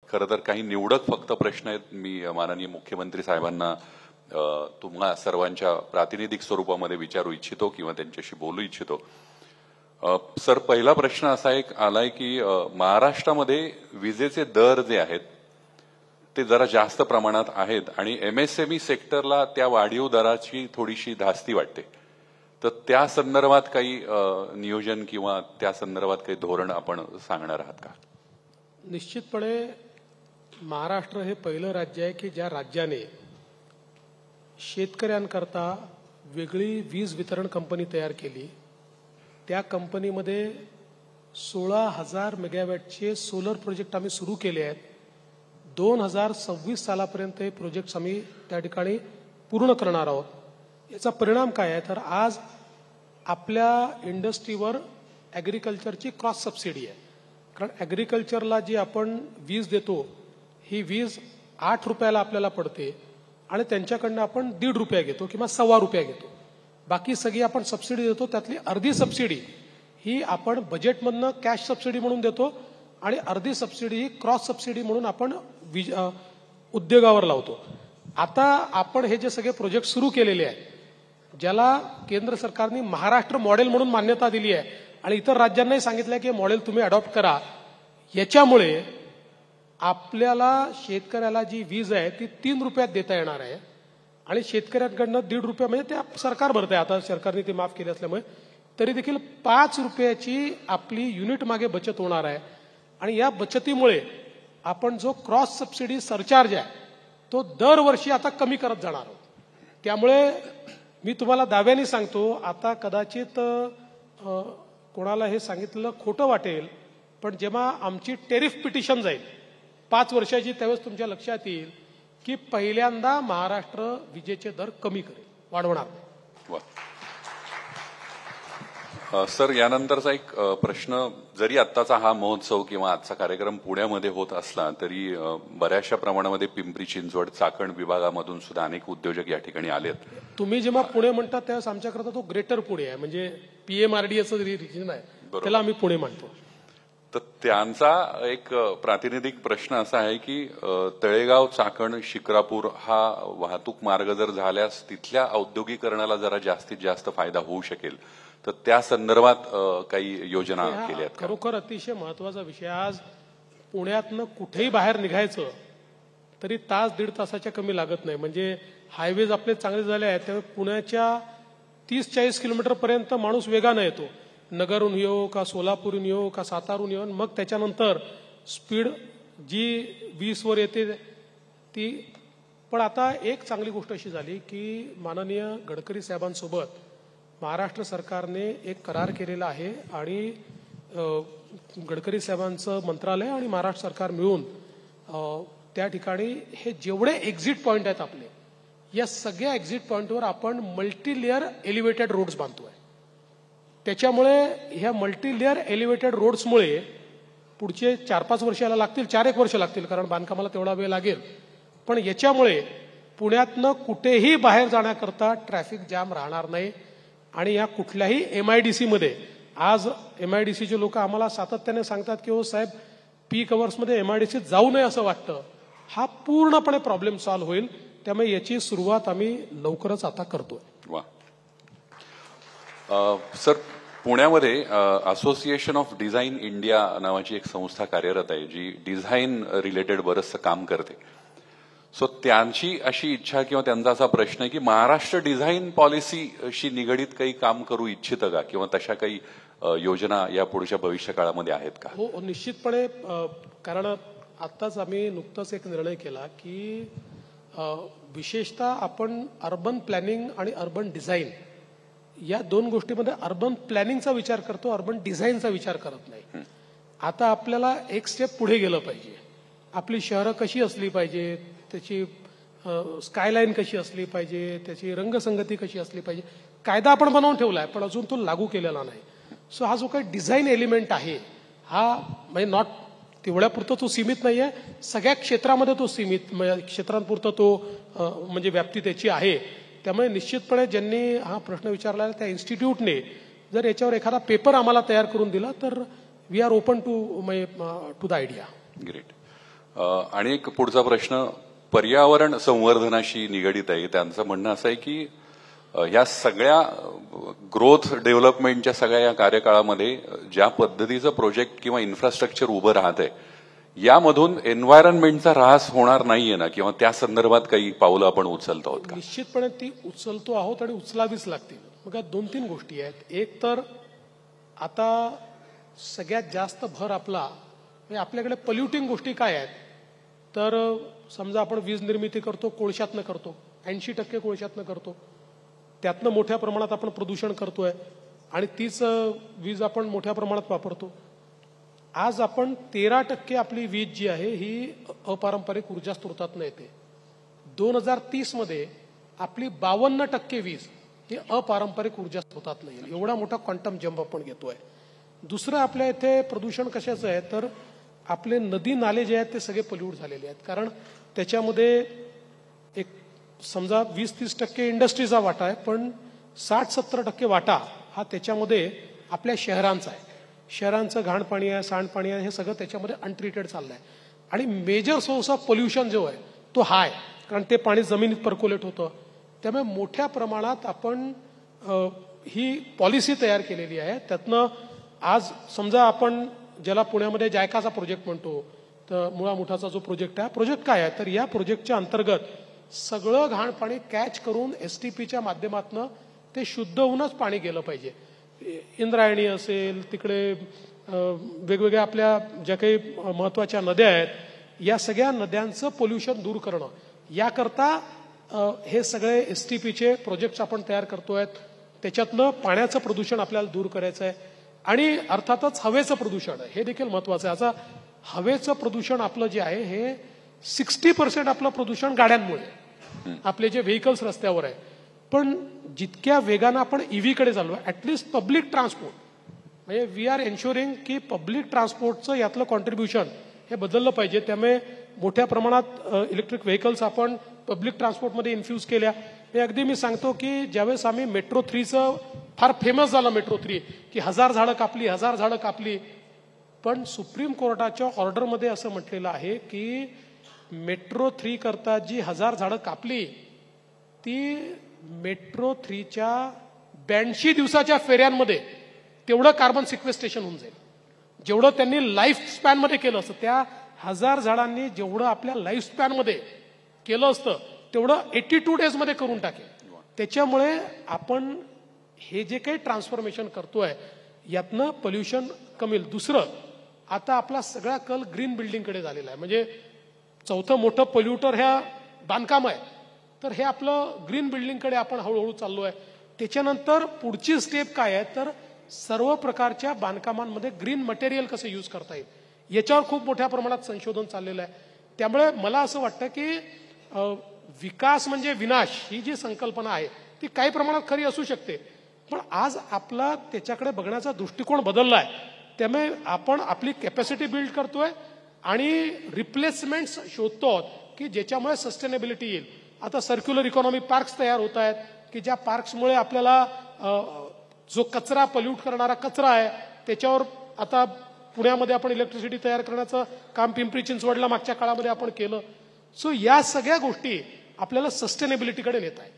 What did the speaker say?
खरं तर काही निवडक फक्त प्रश्न आहेत. मी माननीय मुख्यमंत्री साहेबांना तुम्हा सर्वांच्या प्रातिनिधिक स्वरूपामध्ये विचारू इच्छितो किंवा त्यांच्याशी बोलू इच्छितो. सर, पहिला प्रश्न असा एक आलाय की महाराष्ट्रामध्ये विजेचे दर जे आहेत ते जरा जास्त प्रमाणात आहेत आणि एमएसएमई सेक्टरला त्या वाढीव दराची थोडीशी धास्ती वाटते. तर त्या संदर्भात काही नियोजन किंवा त्या संदर्भात काही धोरण आपण सांगणार आहात का? निश्चितपणे महाराष्ट्र हे पहिलं राज्य आहे की ज्या राज्याने शेतकऱ्यांकरता वेगळी वीज वितरण कंपनी तयार केली. त्या कंपनीमध्ये 16,000 मेगावॅटचे सोलर प्रोजेक्ट आम्ही सुरू केले आहेत. 2026 सालापर्यंत हे प्रोजेक्ट्स आम्ही त्या ठिकाणी पूर्ण करणार आहोत. याचा परिणाम काय आहे तर आज आपल्या इंडस्ट्रीवर ॲग्रिकल्चरची क्रॉस सबसिडी आहे. कारण ॲग्रिकल्चरला जी आपण वीज देतो ही वीज 8 रुपयाला आपल्याला पडते आणि त्यांच्याकडनं आपण 1.5 रुपया घेतो किंवा 1.25 रुपया घेतो. बाकी सगळी आपण सबसिडी देतो. त्यातली अर्धी सबसिडी ही आपण बजेटमधनं कॅश सबसिडी म्हणून देतो आणि अर्धी सबसिडी ही क्रॉस सबसिडी म्हणून आपण उद्योगावर लावतो. आता आपण हे जे सगळे प्रोजेक्ट सुरू केलेले आहेत ज्याला केंद्र सरकारने महाराष्ट्र मॉडेल म्हणून मान्यता दिली आहे आणि इतर राज्यांनाही सांगितलं की मॉडेल तुम्ही अडॉप्ट करा. याच्यामुळे आपल्याला शेतकऱ्याला जी वीज आहे ती 3 रुपयात देता येणार आहे आणि शेतकऱ्यांकडनं 1.5 रुपया म्हणजे ते सरकार भरत आहे. आता सरकारने ते माफ केले असल्यामुळे तरी देखील 5 रुपयाची आपली युनिट मागे बचत होणार आहे. आणि या बचतीमुळे आपण जो क्रॉस सबसिडी सरचार्ज आहे तो दरवर्षी आता कमी करत जाणार आहोत. त्यामुळे मी तुम्हाला दाव्याने सांगतो, आता कदाचित कोणाला हे सांगितलं खोटं वाटेल पण जेव्हा आमची टेरिफ पिटिशन जाईल 5 वर्षाची त्यावेळेस तुमच्या लक्षात येईल की पहिल्यांदा महाराष्ट्र विजेचे दर कमी करेल, वाढवणार नाही. सर, यानंतरचा एक प्रश्न, जरी आत्ताचा हा महोत्सव किंवा आजचा कार्यक्रम पुण्यामध्ये होत असला तरी बऱ्याचशा प्रमाणामध्ये पिंपरी चिंचवड चाकण विभागामधून सुद्धा अनेक उद्योजक या ठिकाणी आलेत. तुम्ही जेव्हा पुणे म्हणतात त्यावेळेस आमच्याकरता तो ग्रेटर पुणे आहे, म्हणजे PMRDAचं रिजन आहे, त्याला आम्ही पुणे म्हणतो. तर त्यांचा एक प्रातिनिधिक प्रश्न असा आहे की तळेगाव, चाकण, शिक्रापूर हा वाहतूक मार्ग जर झाल्यास तिथल्या औद्योगिकरणाला जरा जास्तीत जास्त फायदा होऊ शकेल. तर त्या संदर्भात काही योजना केल्या आहेत? खरोखर अतिशय महत्वाचा विषय. आज पुण्यातनं कुठेही बाहेर निघायचं तरी तास 1.5 तासाच्या कमी लागत नाही. म्हणजे हायवेज आपले चांगले झाले आहेत त्यामुळे पुण्याच्या 30-40 किलोमीटर पर्यंत माणूस वेगानं येतो. नगरहून येऊ का सोलापूरहून येऊ का सातारून येऊ. मग त्याच्यानंतर स्पीड जी 20 वर येते ती. पण आता एक चांगली गोष्ट अशी झाली की माननीय गडकरी साहेबांसोबत महाराष्ट्र सरकारने एक करार केलेला आहे आणि गडकरी साहेबांचं मंत्रालय आणि महाराष्ट्र सरकार मिळून त्या ठिकाणी हे जेवढे एक्झिट पॉइंट आहेत आपले, या सगळ्या एक्झिट पॉइंटवर आपण मल्टीलेअर एलिव्हेटेड रोड्स बांधतोय. त्याच्यामुळे ह्या मल्टीलेअर एलिव्हेटेड रोड्समुळे पुढचे 4-5 वर्षाला लागतील, 4-1 वर्ष लागतील कारण बांधकामाला तेवढा वेळ लागेल. पण याच्यामुळे पुण्यातनं कुठेही बाहेर जाण्याकरता ट्रॅफिक जाम राहणार नाही. आणि या कुठल्याही MIDC मध्ये आज MIDCचे लोक आम्हाला सातत्याने सांगतात की हो साहेब पीक अवर्समध्ये MIDC जाऊ नये असं वाटतं. हा पूर्णपणे प्रॉब्लेम सॉल्व्ह होईल. त्यामुळे याची सुरुवात आम्ही लवकरच आता करतोय. वा. सर, पुण्यामध्ये असोसिएशन ऑफ डिझाईन इंडिया नावाची एक संस्था कार्यरत आहे जी डिझाईन रिलेटेड बरंचसं काम करते. सो त्यांची अशी इच्छा किंवा त्यांचा असा प्रश्न आहे की महाराष्ट्र डिझाईन पॉलिसीशी निगडीत काही काम करू इच्छितं का किंवा तशा काही योजना या पुढच्या भविष्य काळामध्ये आहेत का? हो, निश्चितपणे. कारण आत्ताच आम्ही नुकताच एक निर्णय केला की विशेषतः आपण अर्बन प्लॅनिंग आणि अर्बन डिझाईन या 2 गोष्टीमध्ये अर्बन प्लॅनिंगचा विचार करतो, अर्बन डिझाईनचा विचार करत नाही. आता आपल्याला एक स्टेप पुढे गेलं पाहिजे. आपली शहरं कशी असली पाहिजे, त्याची स्कायलाईन कशी असली पाहिजे, त्याची रंगसंगती कशी असली पाहिजे, कायदा आपण बनवून ठेवला आहे पण अजून तो लागू केलेला नाही. सो हा जो काही डिझाईन एलिमेंट आहे हा म्हणजे नॉट तेवढ्यापुरतं तो सीमित नाही आहे, सगळ्या क्षेत्रामध्ये तो सीमित म्हणजे क्षेत्रांपुरतं तो म्हणजे व्याप्ती त्याची आहे. त्यामुळे निश्चितपणे ज्यांनी हा प्रश्न विचारला त्या इन्स्टिट्यूटने जर याच्यावर एखादा पेपर आम्हाला तयार करून दिला तर we are open to the idea. Great. आणि एक पुढचा प्रश्न पर्यावरण संवर्धनाशी निगडित आहे. त्यांचं म्हणणं असं आहे की या सगळ्या ग्रोथ डेव्हलपमेंटच्या सगळ्या या कार्यकाळामध्ये ज्या पद्धतीचं प्रोजेक्ट किंवा इन्फ्रास्ट्रक्चर उभं राहत आहे यामधून एन्व्हायरमेंटचा ऱ्हास होणार नाहीये ना, किंवा त्या संदर्भात काही पावलं आपण उचलतो आहोत का? निश्चितपणे ती उचलतो आहोत आणि उचलावीच लागतील. मग या 2-3 गोष्टी आहेत. एक तर आता सगळ्यात जास्त भर आपला म्हणजे आपल्याकडे पोल्युटिंग गोष्टी काय आहेत, तर समजा आपण वीज निर्मिती करतो, कोळशातनं करतो, 80% कोळशातनं करतो, त्यातनं मोठ्या प्रमाणात आपण प्रदूषण करतोय आणि तीच वीज आपण मोठ्या प्रमाणात वापरतो. आज आपण 13% आपली वीज जी आहे ही अपारंपरिक ऊर्जा स्रोतातनं येते. 2030 मध्ये आपली 52% वीज ही अपारंपरिक ऊर्जा स्रोतातनं येईल. एवढा मोठा क्वांटम जंप आपण घेतोय. दुसरं आपल्या इथे प्रदूषण कशाचं आहे, तर आपले नदी नाले जे आहेत ते सगळे पोल्यूट झालेले आहेत. कारण त्याच्यामध्ये एक समजा 20-30% इंडस्ट्रीचा वाटा आहे, पण 60-70% वाटा हा त्याच्यामध्ये आपल्या शहरांचा आहे. शहरांचं घाण पाणी आहे, सांडपाणी आहे, हे सगळं त्याच्यामध्ये अनट्रीटेड चाललं आहे. आणि मेजर सोर्स ऑफ पोल्युशन जो आहे तो हा आहे, कारण ते पाणी जमिनीत पर्क्युलेट होतं. त्यामुळे मोठ्या प्रमाणात आपण ही पॉलिसी तयार केलेली आहे. त्यातनं आज समजा आपण ज्याला पुण्यामध्ये जायकाचा प्रोजेक्ट म्हणतो, तर मुळा मुठाचा जो प्रोजेक्ट आहे, प्रोजेक्ट काय आहे, तर या प्रोजेक्टच्या अंतर्गत सगळं घाण पाणी कॅच करून एसटीपीच्या माध्यमातून ते शुद्ध होऊनच पाणी गेलं पाहिजे. इंद्रायणी असेल, तिकडे वेगवेगळ्या आपल्या ज्या काही महत्वाच्या नद्या आहेत, या सगळ्या नद्यांचं पोल्युशन दूर करणं याकरता हे सगळे एसटीपीचे प्रोजेक्ट्स आपण तयार करतोय. त्याच्यातलं पाण्याचं प्रदूषण आपल्याला दूर करायचं आहे. आणि अर्थातच हवेचं प्रदूषण हे देखील महत्वाचं आहे. आता हवेचं प्रदूषण आपलं जे आहे हे 60% आपलं प्रदूषण गाड्यांमुळे, आपले जे व्हेकल्स रस्त्यावर आहे. पण जितक्या वेगानं आपण ईव्हीकडे चाललो, ऍटलिस्ट पब्लिक ट्रान्सपोर्ट, म्हणजे वी आर एन्शुरिंग की पब्लिक ट्रान्सपोर्टचं यातलं कॉन्ट्रीब्युशन हे बदललं पाहिजे. त्यामुळे मोठ्या प्रमाणात इलेक्ट्रिक व्हेकल्स आपण पब्लिक ट्रान्सपोर्टमध्ये इन्फ्यूज केल्या. हे अगदी मी सांगतो की ज्यावेळेस आम्ही मेट्रो 3चं फार फेमस झालं मेट्रो 3 की 1000 झाडं कापली, पण सुप्रीम कोर्टाच्या ऑर्डरमध्ये असं म्हटलेलं आहे की मेट्रो 3 करता जी 1000 झाडं कापली ती मेट्रो 3च्या 82 दिवसाच्या फेऱ्यांमध्ये तेवढं कार्बन सिक्वेस्ट्रेशन होऊन जाईल, जेवढं त्यांनी लाईफ स्पॅन मध्ये केलं असतं. त्या 1000 झाडांनी जेवढं आपल्या लाईफ स्पॅन मध्ये केलं असतं तेवढं 82 डेज मध्ये करून टाकेल. त्याच्यामुळे आपण हे जे काही ट्रान्सफॉर्मेशन करतोय यातनं पोल्युशन कमी होईल. दुसरं, आता आपला सगळा कल ग्रीन बिल्डिंगकडे झालेला आहे. म्हणजे चौथं मोठं पोल्युटर ह्या बांधकाम आहे, तर हे आपलं ग्रीन बिल्डिंगकडे आपण हळूहळू चाललोय. त्याच्यानंतर पुढची स्टेप काय आहे, तर सर्व प्रकारच्या बांधकामांमध्ये ग्रीन मटेरियल कसं यूज करता येईल याच्यावर खूप मोठ्या प्रमाणात संशोधन चाललेलं आहे. त्यामुळे मला असं वाटतं की विकास म्हणजे विनाश ही जी संकल्पना आहे ती काही प्रमाणात खरी असू शकते, पण आज आपला त्याच्याकडे बघण्याचा दृष्टिकोन बदलला आहे. त्यामुळे आपण आपली कॅपॅसिटी बिल्ड करतोय आणि रिप्लेसमेंट्स शोधतो की ज्याच्यामुळे सस्टेनेबिलिटी येईल. आता सर्क्युलर इकॉनॉमी पार्क्स तयार होत आहेत की ज्या पार्क्समुळे आपल्याला जो कचरा पोल्यूट करणारा कचरा आहे त्याच्यावर आता पुण्यामध्ये आपण इलेक्ट्रिसिटी तयार करण्याचं काम पिंपरी चिंचवडला मागच्या काळामध्ये आपण केलं. सो या सगळ्या गोष्टी आपल्याला सस्टेनेबिलिटीकडे नेत आहेत.